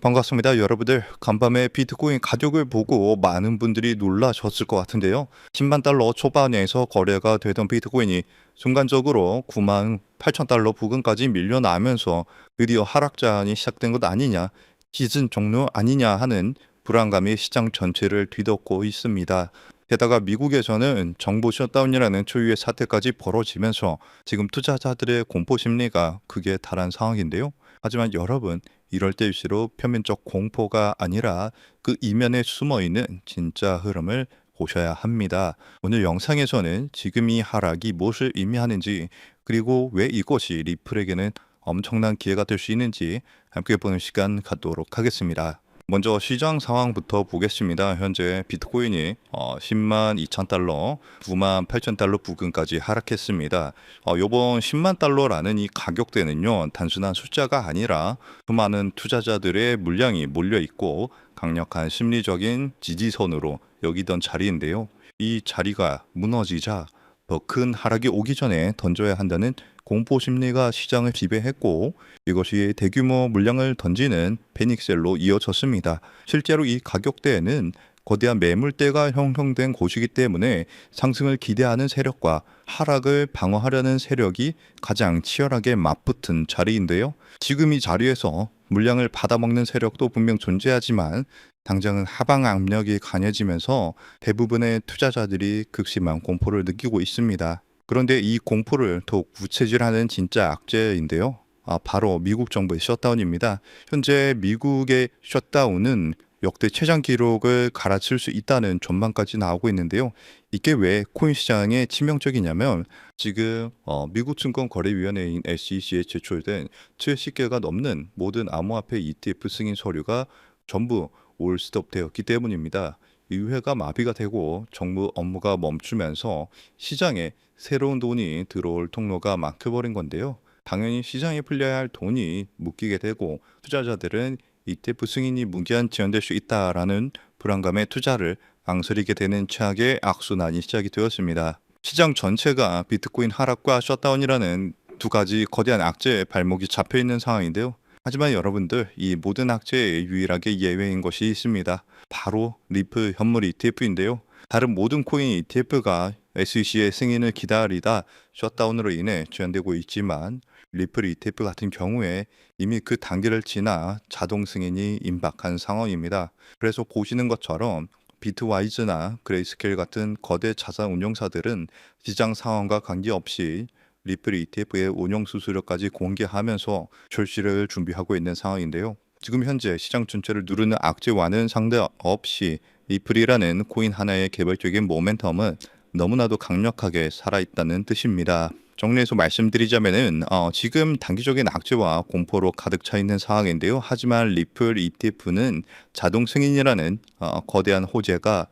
반갑습니다. 여러분들 간밤에 비트코인 가격을 보고 많은 분들이 놀라셨을 것 같은데요. 10만 달러 초반에서 거래가 되던 비트코인이 순간적으로 9만 8천 달러 부근까지 밀려나면서 드디어 하락장이 시작된 것 아니냐, 시즌 종료 아니냐 하는 불안감이 시장 전체를 뒤덮고 있습니다. 게다가 미국에서는 정부 셧다운이라는 초유의 사태까지 벌어지면서 지금 투자자들의 공포 심리가 극에 달한 상황인데요. 하지만 여러분, 이럴 때일수록 표면적 공포가 아니라 그 이면에 숨어 있는 진짜 흐름을 보셔야 합니다. 오늘 영상에서는 지금 이 하락이 무엇을 의미하는지, 그리고 왜 이것이 리플에게는 엄청난 기회가 될 수 있는지 함께 보는 시간 갖도록 하겠습니다. 먼저 시장 상황부터 보겠습니다. 현재 비트코인이 10만 2천 달러, 9만 8천 달러 부근까지 하락했습니다. 요번 10만 달러라는 이 가격대는요, 단순한 숫자가 아니라 수많은 투자자들의 물량이 몰려 있고 강력한 심리적인 지지선으로 여기던 자리인데요. 이 자리가 무너지자 더 큰 하락이 오기 전에 던져야 한다는 공포 심리가 시장을 지배했고, 이것이 대규모 물량을 던지는 패닉셀로 이어졌습니다. 실제로 이 가격대에는 거대한 매물대가 형성된 곳이기 때문에 상승을 기대하는 세력과 하락을 방어하려는 세력이 가장 치열하게 맞붙은 자리인데요. 지금 이 자리에서 물량을 받아먹는 세력도 분명 존재하지만 당장은 하방 압력이 강해지면서 대부분의 투자자들이 극심한 공포를 느끼고 있습니다. 그런데 이 공포를 더욱 부채질하는 진짜 악재인데요. 바로 미국 정부의 셧다운입니다. 현재 미국의 셧다운은 역대 최장 기록을 갈아칠 수 있다는 전망까지 나오고 있는데요. 이게 왜 코인 시장에 치명적이냐면, 지금 미국 증권거래위원회인 SEC에 제출된 70개가 넘는 모든 암호화폐 ETF 승인 서류가 전부 올 스톱되었기 때문입니다. 의회가 마비가 되고 정부 업무가 멈추면서 시장에 새로운 돈이 들어올 통로가 막혀버린 건데요. 당연히 시장에 풀려야 할 돈이 묶이게 되고 투자자들은 ETF 승인이 무기한 지연될 수 있다라는 불안감에 투자를 망설이게 되는 최악의 악순환이 시작이 되었습니다. 시장 전체가 비트코인 하락과 셧다운이라는 두 가지 거대한 악재에 발목이 잡혀 있는 상황인데요. 하지만 여러분들, 이 모든 악재에 유일하게 예외인 것이 있습니다. 바로 리플 현물 ETF인데요. 다른 모든 코인 ETF가 SEC의 승인을 기다리다 셧다운으로 인해 지연되고 있지만, 리플 ETF 같은 경우에 이미 그 단계를 지나 자동 승인이 임박한 상황입니다. 그래서 보시는 것처럼 비트와이즈나 그레이스케일 같은 거대 자산 운용사들은 시장 상황과 관계없이 리플 ETF의 운용 수수료까지 공개하면서 출시를 준비하고 있는 상황인데요. 지금 현재 시장 전체를 누르는 악재와는 상관없이 리플이라는 코인 하나의 개별적인 모멘텀은 너무나도 강력하게 살아있다는 뜻입니다. 정리해서 말씀드리자면은 지금 단기적인 악재와 공포로 가득 차 있는 상황인데요. 하지만 리플 ETF는 자동 승인이라는 거대한 호재가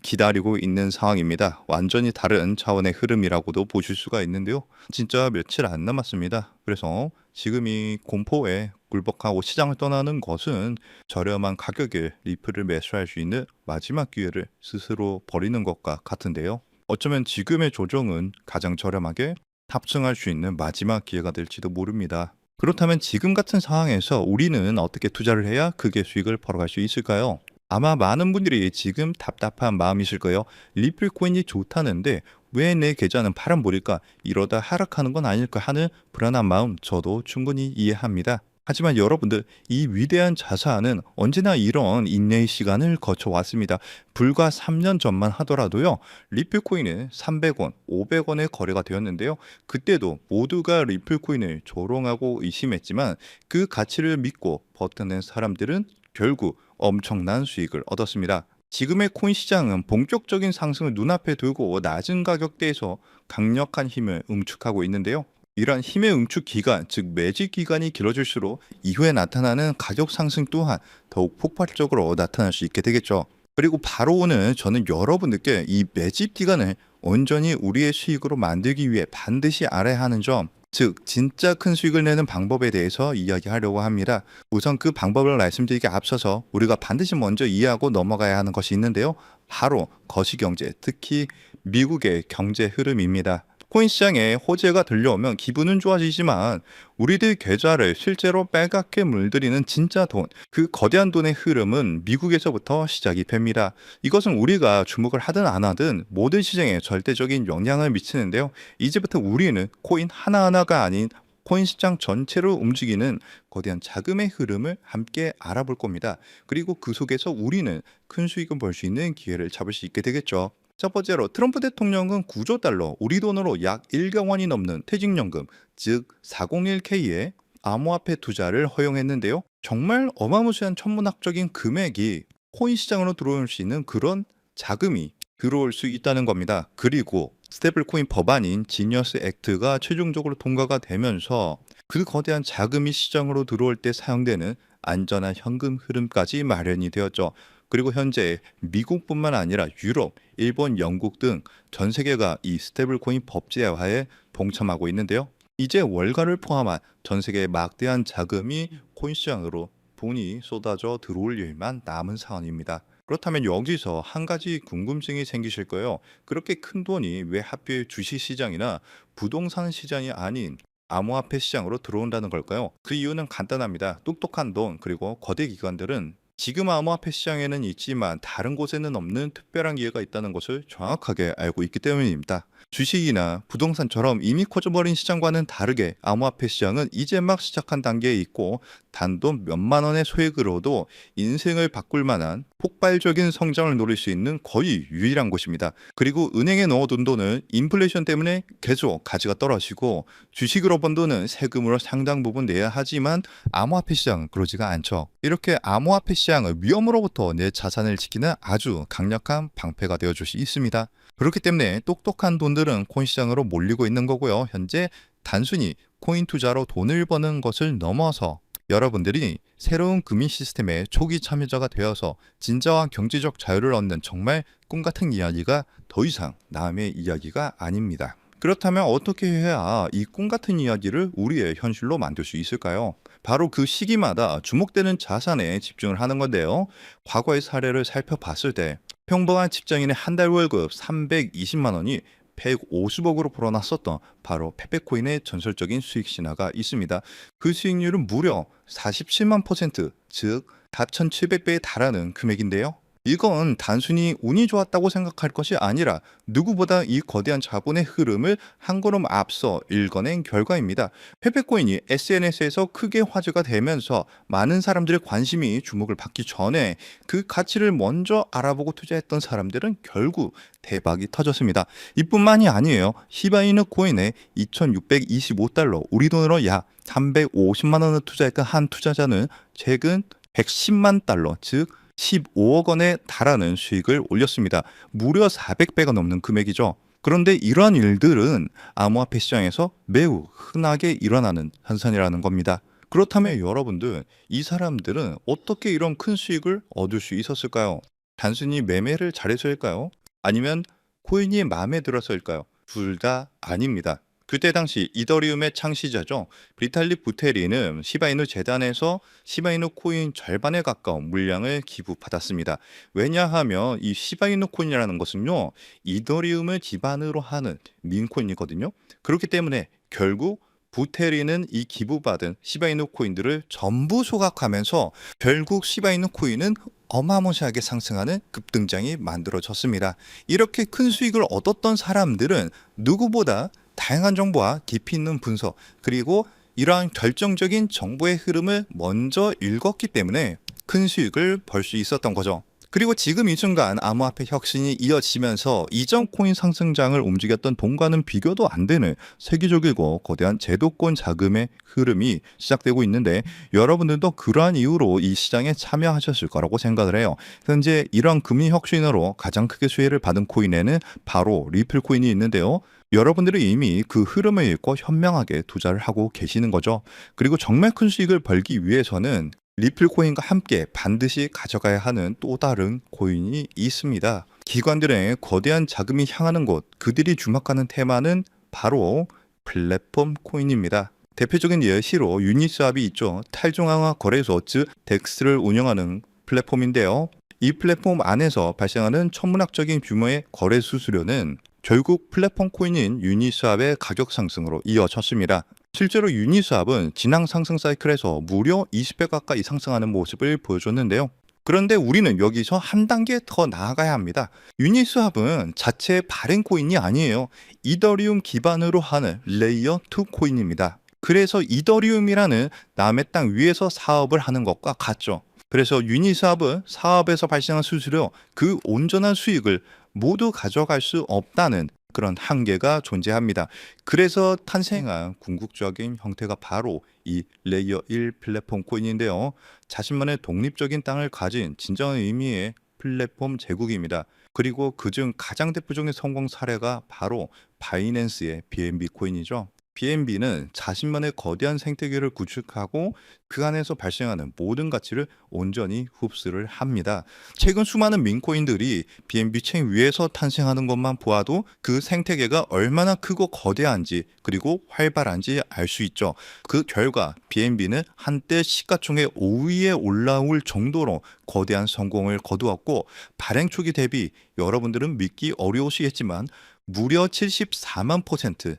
기다리고 있는 상황입니다. 완전히 다른 차원의 흐름이라고도 보실 수가 있는데요. 진짜 며칠 안 남았습니다. 그래서 지금 이 공포에 굴복하고 시장을 떠나는 것은 저렴한 가격에 리플을 매수할 수 있는 마지막 기회를 스스로 버리는 것과 같은데요. 어쩌면 지금의 조정은 가장 저렴하게 탑승할 수 있는 마지막 기회가 될지도 모릅니다. 그렇다면 지금 같은 상황에서 우리는 어떻게 투자를 해야 크게 수익을 벌어갈 수 있을까요? 아마 많은 분들이 지금 답답한 마음이실 거예요. 리플 코인이 좋다는데 왜 내 계좌는 파란불일까? 이러다 하락하는 건 아닐까 하는 불안한 마음 저도 충분히 이해합니다. 하지만 여러분들, 이 위대한 자산은 언제나 이런 인내의 시간을 거쳐왔습니다. 불과 3년 전만 하더라도요, 리플코인은 300원, 500원에 거래가 되었는데요. 그때도 모두가 리플코인을 조롱하고 의심했지만 그 가치를 믿고 버텨낸 사람들은 결국 엄청난 수익을 얻었습니다. 지금의 코인 시장은 본격적인 상승을 눈앞에 두고 낮은 가격대에서 강력한 힘을 응축하고 있는데요. 이러한 힘의 응축 기간, 즉 매집 기간이 길어질수록 이후에 나타나는 가격 상승 또한 더욱 폭발적으로 나타날 수 있게 되겠죠. 그리고 바로 오늘 저는 여러분들께 이 매집 기간을 온전히 우리의 수익으로 만들기 위해 반드시 알아야 하는 점, 즉 진짜 큰 수익을 내는 방법에 대해서 이야기하려고 합니다. 우선 그 방법을 말씀드리기 앞서서 우리가 반드시 먼저 이해하고 넘어가야 하는 것이 있는데요. 바로 거시경제, 특히 미국의 경제 흐름입니다. 코인 시장에 호재가 들려오면 기분은 좋아지지만 우리들 계좌를 실제로 빨갛게 물들이는 진짜 돈, 그 거대한 돈의 흐름은 미국에서부터 시작이 됩니다. 이것은 우리가 주목을 하든 안 하든 모든 시장에 절대적인 영향을 미치는데요. 이제부터 우리는 코인 하나하나가 아닌 코인 시장 전체를 움직이는 거대한 자금의 흐름을 함께 알아볼 겁니다. 그리고 그 속에서 우리는 큰 수익을 벌 수 있는 기회를 잡을 수 있게 되겠죠. 첫 번째로 트럼프 대통령은 9조 달러, 우리 돈으로 약 1억 원이 넘는 퇴직연금, 즉 401k의 암호화폐 투자를 허용했는데요. 정말 어마무시한 천문학적인 금액이 코인 시장으로 들어올 수 있는 그런 자금이 들어올 수 있다는 겁니다. 그리고 스테이블 코인 법안인 지니어스 액트가 최종적으로 통과가 되면서 그 거대한 자금이 시장으로 들어올 때 사용되는 안전한 현금 흐름까지 마련이 되었죠. 그리고 현재 미국뿐만 아니라 유럽, 일본, 영국 등 전 세계가 이 스테이블 코인 법제화에 동참하고 있는데요. 이제 월가를 포함한 전 세계의 막대한 자금이 코인 시장으로 돈이 쏟아져 들어올 일만 남은 상황입니다. 그렇다면 여기서 한 가지 궁금증이 생기실 거예요. 그렇게 큰 돈이 왜 하필 주식 시장이나 부동산 시장이 아닌 암호화폐 시장으로 들어온다는 걸까요? 그 이유는 간단합니다. 똑똑한 돈 그리고 거대 기관들은 지금 암호화폐 시장에는 있지만 다른 곳에는 없는 특별한 기회가 있다는 것을 정확하게 알고 있기 때문입니다. 주식이나 부동산처럼 이미 커져버린 시장과는 다르게 암호화폐 시장은 이제 막 시작한 단계에 있고 단돈 몇만 원의 소액으로도 인생을 바꿀 만한 폭발적인 성장을 노릴 수 있는 거의 유일한 곳입니다. 그리고 은행에 넣어둔 돈은 인플레이션 때문에 계속 가치가 떨어지고 주식으로 번 돈은 세금으로 상당 부분 내야 하지만 암호화폐 시장은 그러지가 않죠. 이렇게 암호화폐 시장을 위험으로부터 내 자산을 지키는 아주 강력한 방패가 되어줄 수 있습니다. 그렇기 때문에 똑똑한 돈들은 코인 시장으로 몰리고 있는 거고요. 현재 단순히 코인 투자로 돈을 버는 것을 넘어서 여러분들이 새로운 금융 시스템의 초기 참여자가 되어서 진정한 경제적 자유를 얻는 정말 꿈 같은 이야기가 더 이상 남의 이야기가 아닙니다. 그렇다면 어떻게 해야 이 꿈 같은 이야기를 우리의 현실로 만들 수 있을까요? 바로 그 시기마다 주목되는 자산에 집중을 하는 건데요. 과거의 사례를 살펴봤을 때 평범한 직장인의 한 달 월급 320만 원이 150억으로 불어났었던 바로 페페코인의 전설적인 수익 신화가 있습니다. 그 수익률은 무려 47만 %, 즉 4,700배에 달하는 금액인데요. 이건 단순히 운이 좋았다고 생각할 것이 아니라 누구보다 이 거대한 자본의 흐름을 한 걸음 앞서 읽어낸 결과입니다. 페페코인이 SNS에서 크게 화제가 되면서 많은 사람들의 관심이 주목을 받기 전에 그 가치를 먼저 알아보고 투자했던 사람들은 결국 대박이 터졌습니다. 이뿐만이 아니에요. 시바이누 코인에 2,625달러, 우리 돈으로 약 350만 원을 투자했던 한 투자자는 최근 110만 달러, 즉 15억 원에 달하는 수익을 올렸습니다. 무려 400배가 넘는 금액이죠. 그런데 이러한 일들은 암호화폐 시장에서 매우 흔하게 일어나는 현상이라는 겁니다. 그렇다면 여러분들, 이 사람들은 어떻게 이런 큰 수익을 얻을 수 있었을까요? 단순히 매매를 잘해서일까요? 아니면 코인이 마음에 들어서일까요? 둘 다 아닙니다. 그때 당시 이더리움의 창시자죠. 비탈릭 부테린은 시바이누 재단에서 시바이누 코인 절반에 가까운 물량을 기부받았습니다. 왜냐하면 이 시바이누 코인이라는 것은요, 이더리움을 기반으로 하는 민코인이거든요. 그렇기 때문에 결국 부테린은 이 기부받은 시바이누 코인들을 전부 소각하면서 결국 시바이누 코인은 어마무시하게 상승하는 급등장이 만들어졌습니다. 이렇게 큰 수익을 얻었던 사람들은 누구보다 다양한 정보와 깊이 있는 분석, 그리고 이러한 결정적인 정보의 흐름을 먼저 읽었기 때문에 큰 수익을 벌 수 있었던 거죠. 그리고 지금 이 순간 암호화폐 혁신이 이어지면서 이전 코인 상승장을 움직였던 돈과는 비교도 안 되는 세계적이고 거대한 제도권 자금의 흐름이 시작되고 있는데, 여러분들도 그러한 이유로 이 시장에 참여하셨을 거라고 생각을 해요. 현재 이러한 금리 혁신으로 가장 크게 수혜를 받은 코인에는 바로 리플 코인이 있는데요. 여러분들이 이미 그 흐름을 읽고 현명하게 투자를 하고 계시는 거죠. 그리고 정말 큰 수익을 벌기 위해서는 리플 코인과 함께 반드시 가져가야 하는 또 다른 코인이 있습니다. 기관들의 거대한 자금이 향하는 곳, 그들이 주목하는 테마는 바로 플랫폼 코인입니다. 대표적인 예시로 유니스왑이 있죠. 탈중앙화 거래소, 즉 덱스를 운영하는 플랫폼인데요. 이 플랫폼 안에서 발생하는 천문학적인 규모의 거래 수수료는 결국 플랫폼 코인인 유니스왑의 가격 상승으로 이어졌습니다. 실제로 유니스왑은 지난 상승 사이클에서 무려 20배 가까이 상승하는 모습을 보여줬는데요. 그런데 우리는 여기서 한 단계 더 나아가야 합니다. 유니스왑은 자체 발행 코인이 아니에요. 이더리움 기반으로 하는 레이어 2 코인입니다. 그래서 이더리움이라는 남의 땅 위에서 사업을 하는 것과 같죠. 그래서 유니스왑은 사업에서 발생한 수수료 그 온전한 수익을 모두 가져갈 수 없다는 그런 한계가 존재합니다. 그래서 탄생한 궁극적인 형태가 바로 이 레이어 1 플랫폼 코인인데요. 자신만의 독립적인 땅을 가진 진정한 의미의 플랫폼 제국입니다. 그리고 그중 가장 대표적인 성공 사례가 바로 바이낸스의 BNB 코인이죠. BNB는 자신만의 거대한 생태계를 구축하고 그 안에서 발생하는 모든 가치를 온전히 흡수를 합니다. 최근 수많은 민코인들이 BNB 체인 위에서 탄생하는 것만 보아도 그 생태계가 얼마나 크고 거대한지 그리고 활발한지 알 수 있죠. 그 결과 BNB는 한때 시가총액 5위에 올라올 정도로 거대한 성공을 거두었고 발행 초기 대비 여러분들은 믿기 어려우시겠지만 무려 74만 %,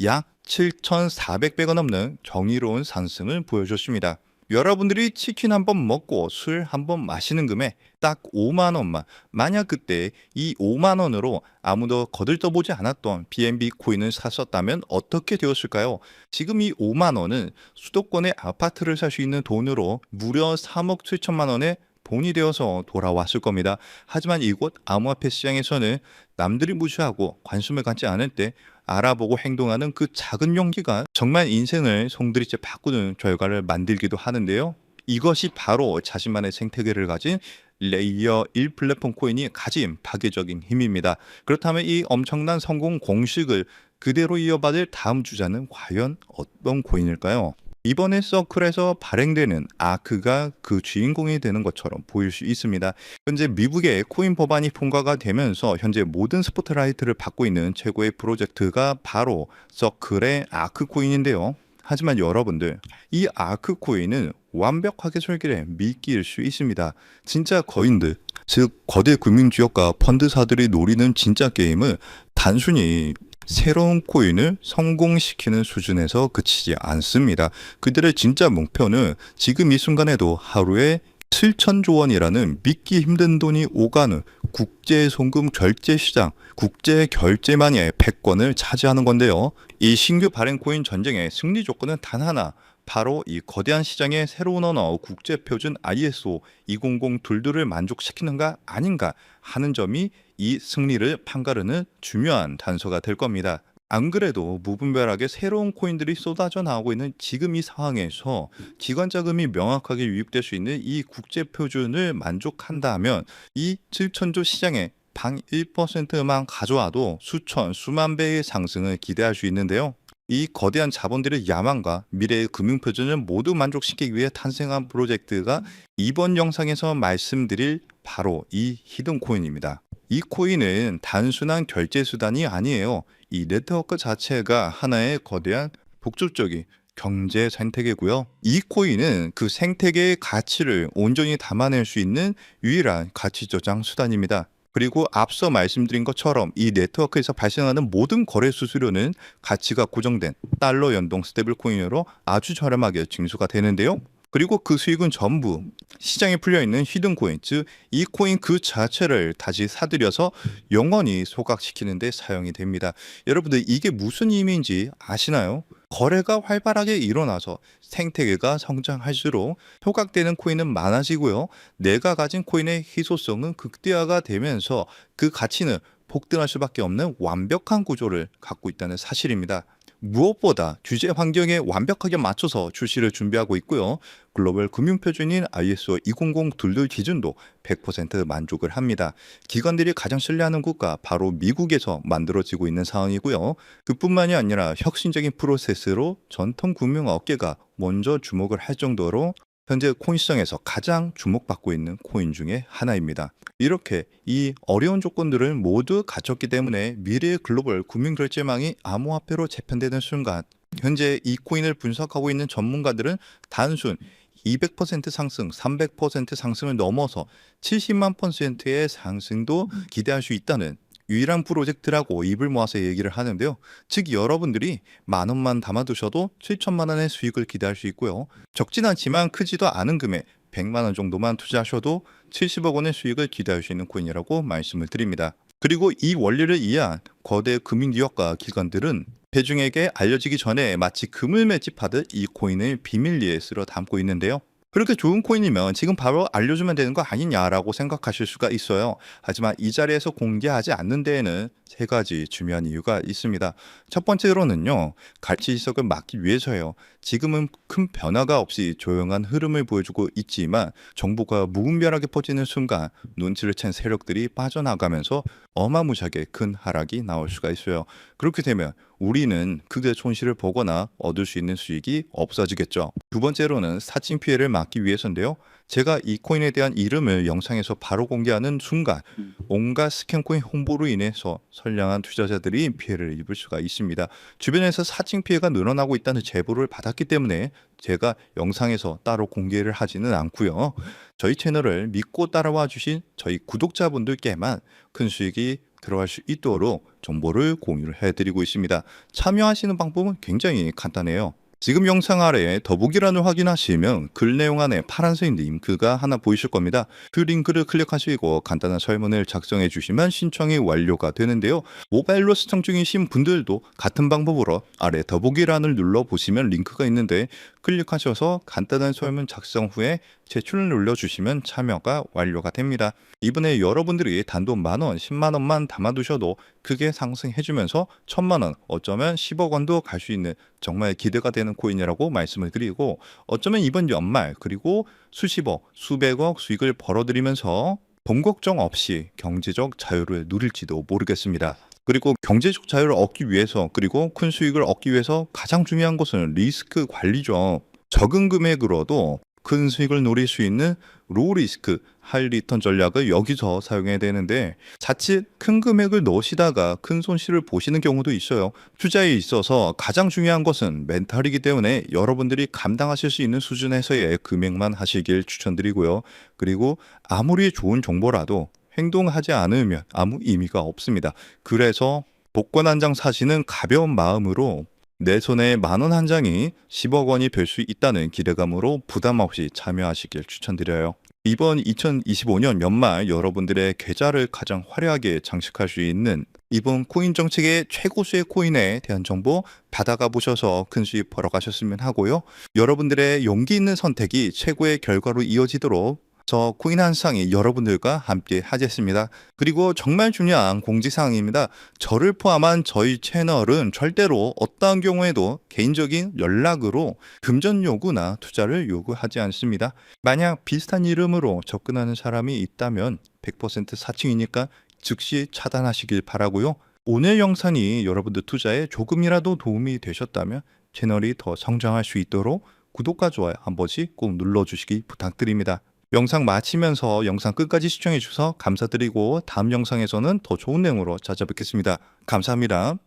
약 7,400배가 넘는 정의로운 상승을 보여줬습니다. 여러분들이 치킨 한 번 먹고 술 한 번 마시는 금액 딱 5만 원만, 만약 그때 이 5만 원으로 아무도 거들떠보지 않았던 BNB 코인을 샀었다면 어떻게 되었을까요? 지금 이 5만 원은 수도권의 아파트를 살 수 있는 돈으로 무려 3억 7천만 원의 돈이 되어서 돌아왔을 겁니다. 하지만 이곳 암호화폐 시장에서는 남들이 무시하고 관심을 갖지 않을 때 알아보고 행동하는 그 작은 용기가 정말 인생을 송두리째 바꾸는 결과를 만들기도 하는데요. 이것이 바로 자신만의 생태계를 가진 레이어 1 플랫폼 코인이 가진 파괴적인 힘입니다. 그렇다면 이 엄청난 성공 공식을 그대로 이어받을 다음 주자는 과연 어떤 코인일까요? 이번에 서클에서 발행되는 아크가 그 주인공이 되는 것처럼 보일 수 있습니다. 현재 미국의 코인 법안이 통과가 되면서 현재 모든 스포트라이트를 받고 있는 최고의 프로젝트가 바로 서클의 아크 코인인데요. 하지만 여러분들, 이 아크 코인은 완벽하게 설계된 미끼일 수 있습니다. 진짜 거인들, 즉 거대 금융지역과 펀드사들이 노리는 진짜 게임은 단순히 새로운 코인을 성공시키는 수준에서 그치지 않습니다. 그들의 진짜 목표는 지금 이 순간에도 하루에 7천조 원이라는 믿기 힘든 돈이 오가는 국제 송금 결제 시장, 국제 결제만의 패권을 차지하는 건데요. 이 신규 발행 코인 전쟁의 승리 조건은 단 하나, 바로 이 거대한 시장의 새로운 언어 국제 표준 ISO 20022를 만족시키는가 아닌가 하는 점이 이 승리를 판가르는 중요한 단서가 될 겁니다. 안 그래도 무분별하게 새로운 코인들이 쏟아져 나오고 있는 지금 이 상황에서 기관 자금이 명확하게 유입될 수 있는 이 국제 표준을 만족한다면 이 7천조 시장에 방 1%만 가져와도 수천, 수만 배의 상승을 기대할 수 있는데요. 이 거대한 자본들의 야망과 미래의 금융표준을 모두 만족시키기 위해 탄생한 프로젝트가 이번 영상에서 말씀드릴 바로 이 히든 코인입니다. 이 코인은 단순한 결제 수단이 아니에요. 이 네트워크 자체가 하나의 거대한 복잡적인 경제 생태계고요. 이 코인은 그 생태계의 가치를 온전히 담아낼 수 있는 유일한 가치 저장 수단입니다. 그리고 앞서 말씀드린 것처럼 이 네트워크에서 발생하는 모든 거래 수수료는 가치가 고정된 달러 연동 스테이블 코인으로 아주 저렴하게 징수가 되는데요. 그리고 그 수익은 전부 시장에 풀려있는 히든 코인, 즉 이 코인 그 자체를 다시 사들여서 영원히 소각시키는 데 사용이 됩니다. 여러분들 이게 무슨 의미인지 아시나요? 거래가 활발하게 일어나서 생태계가 성장할수록 소각되는 코인은 많아지고요. 내가 가진 코인의 희소성은 극대화가 되면서 그 가치는 폭등할 수밖에 없는 완벽한 구조를 갖고 있다는 사실입니다. 무엇보다 규제 환경에 완벽하게 맞춰서 출시를 준비하고 있고요. 글로벌 금융표준인 ISO 20022 기준도 100% 만족을 합니다. 기관들이 가장 신뢰하는 국가 바로 미국에서 만들어지고 있는 상황이고요. 그뿐만이 아니라 혁신적인 프로세스로 전통 금융 업계가 먼저 주목을 할 정도로 현재 코인 시장에서 가장 주목받고 있는 코인 중에 하나입니다. 이렇게 이 어려운 조건들을 모두 갖췄기 때문에 미래의 글로벌 금융결제망이 암호화폐로 재편되는 순간 현재 이 코인을 분석하고 있는 전문가들은 단순 200% 상승, 300% 상승을 넘어서 70만 %의 상승도 기대할 수 있다는 유일한 프로젝트라고 입을 모아서 얘기를 하는데요. 즉 여러분들이 10,000원만 담아두셔도 7천만 원의 수익을 기대할 수 있고요. 적진 않지만 크지도 않은 금액 100만 원 정도만 투자하셔도 70억 원의 수익을 기대할 수 있는 코인이라고 말씀을 드립니다. 그리고 이 원리를 이해한 거대 금융기업과 기관들은 대중에게 알려지기 전에 마치 금을 매집하듯 이 코인을 비밀리에 쓸어 담고 있는데요. 그렇게 좋은 코인이면 지금 바로 알려주면 되는 거 아니냐라고 생각하실 수가 있어요. 하지만 이 자리에서 공개하지 않는 데에는 세 가지 중요한 이유가 있습니다. 첫 번째로는요, 가치 지석을 막기 위해서요. 지금은 큰 변화가 없이 조용한 흐름을 보여주고 있지만 정보가 무분별하게 퍼지는 순간 눈치를 챈 세력들이 빠져나가면서 어마무시하게 큰 하락이 나올 수가 있어요. 그렇게 되면 우리는 크게 손실을 보거나 얻을 수 있는 수익이 없어지겠죠. 두 번째로는 사칭 피해를 막기 위해서인데요. 제가 이 코인에 대한 이름을 영상에서 바로 공개하는 순간 온갖 스캔 코인 홍보로 인해서 선량한 투자자들이 피해를 입을 수가 있습니다. 주변에서 사칭 피해가 늘어나고 있다는 제보를 받았기 때문에 제가 영상에서 따로 공개를 하지는 않고요. 저희 채널을 믿고 따라와 주신 저희 구독자분들께만 큰 수익이 들어갈 수 있도록 정보를 공유를 해드리고 있습니다. 참여하시는 방법은 굉장히 간단해요. 지금 영상 아래에 더보기란을 확인하시면 글 내용 안에 파란색 링크가 하나 보이실 겁니다. 그 링크를 클릭하시고 간단한 설문을 작성해 주시면 신청이 완료가 되는데요. 모바일로 시청 중이신 분들도 같은 방법으로 아래 더보기란을 눌러보시면 링크가 있는데 클릭하셔서 간단한 설문 작성 후에 제출을 눌러주시면 참여가 완료가 됩니다. 이번에 여러분들이 단돈 10,000원, 10만 원만 담아두셔도 크게 상승해주면서 1,000만 원, 어쩌면 10억 원도 갈 수 있는 정말 기대가 되는 코인이라고 말씀을 드리고 어쩌면 이번 연말 그리고 수십억, 수백억 수익을 벌어들이면서 돈 걱정 없이 경제적 자유를 누릴지도 모르겠습니다. 그리고 경제적 자유를 얻기 위해서 그리고 큰 수익을 얻기 위해서 가장 중요한 것은 리스크 관리죠. 적은 금액으로도 큰 수익을 노릴 수 있는 로우 리스크, 하이 리턴 전략을 여기서 사용해야 되는데 자칫 큰 금액을 넣으시다가 큰 손실을 보시는 경우도 있어요. 투자에 있어서 가장 중요한 것은 멘탈이기 때문에 여러분들이 감당하실 수 있는 수준에서의 금액만 하시길 추천드리고요. 그리고 아무리 좋은 정보라도 행동하지 않으면 아무 의미가 없습니다. 그래서 복권 한 장 사시는 가벼운 마음으로 내 손에 10,000원 한 장이 10억 원이 될 수 있다는 기대감으로 부담 없이 참여하시길 추천드려요. 이번 2025년 연말 여러분들의 계좌를 가장 화려하게 장식할 수 있는 이번 코인 정책의 최고수의 코인에 대한 정보 받아가 보셔서 큰 수익 벌어가셨으면 하고요. 여러분들의 용기 있는 선택이 최고의 결과로 이어지도록 저 코인 한 상이 여러분들과 함께 하겠습니다. 그리고 정말 중요한 공지사항입니다. 저를 포함한 저희 채널은 절대로 어떠한 경우에도 개인적인 연락으로 금전 요구나 투자를 요구하지 않습니다. 만약 비슷한 이름으로 접근하는 사람이 있다면 100% 사칭이니까 즉시 차단하시길 바라고요. 오늘 영상이 여러분들 투자에 조금이라도 도움이 되셨다면 채널이 더 성장할 수 있도록 구독과 좋아요 한 번씩 꼭 눌러주시기 부탁드립니다. 영상 마치면서 영상 끝까지 시청해 주셔서 감사드리고 다음 영상에서는 더 좋은 내용으로 찾아뵙겠습니다. 감사합니다.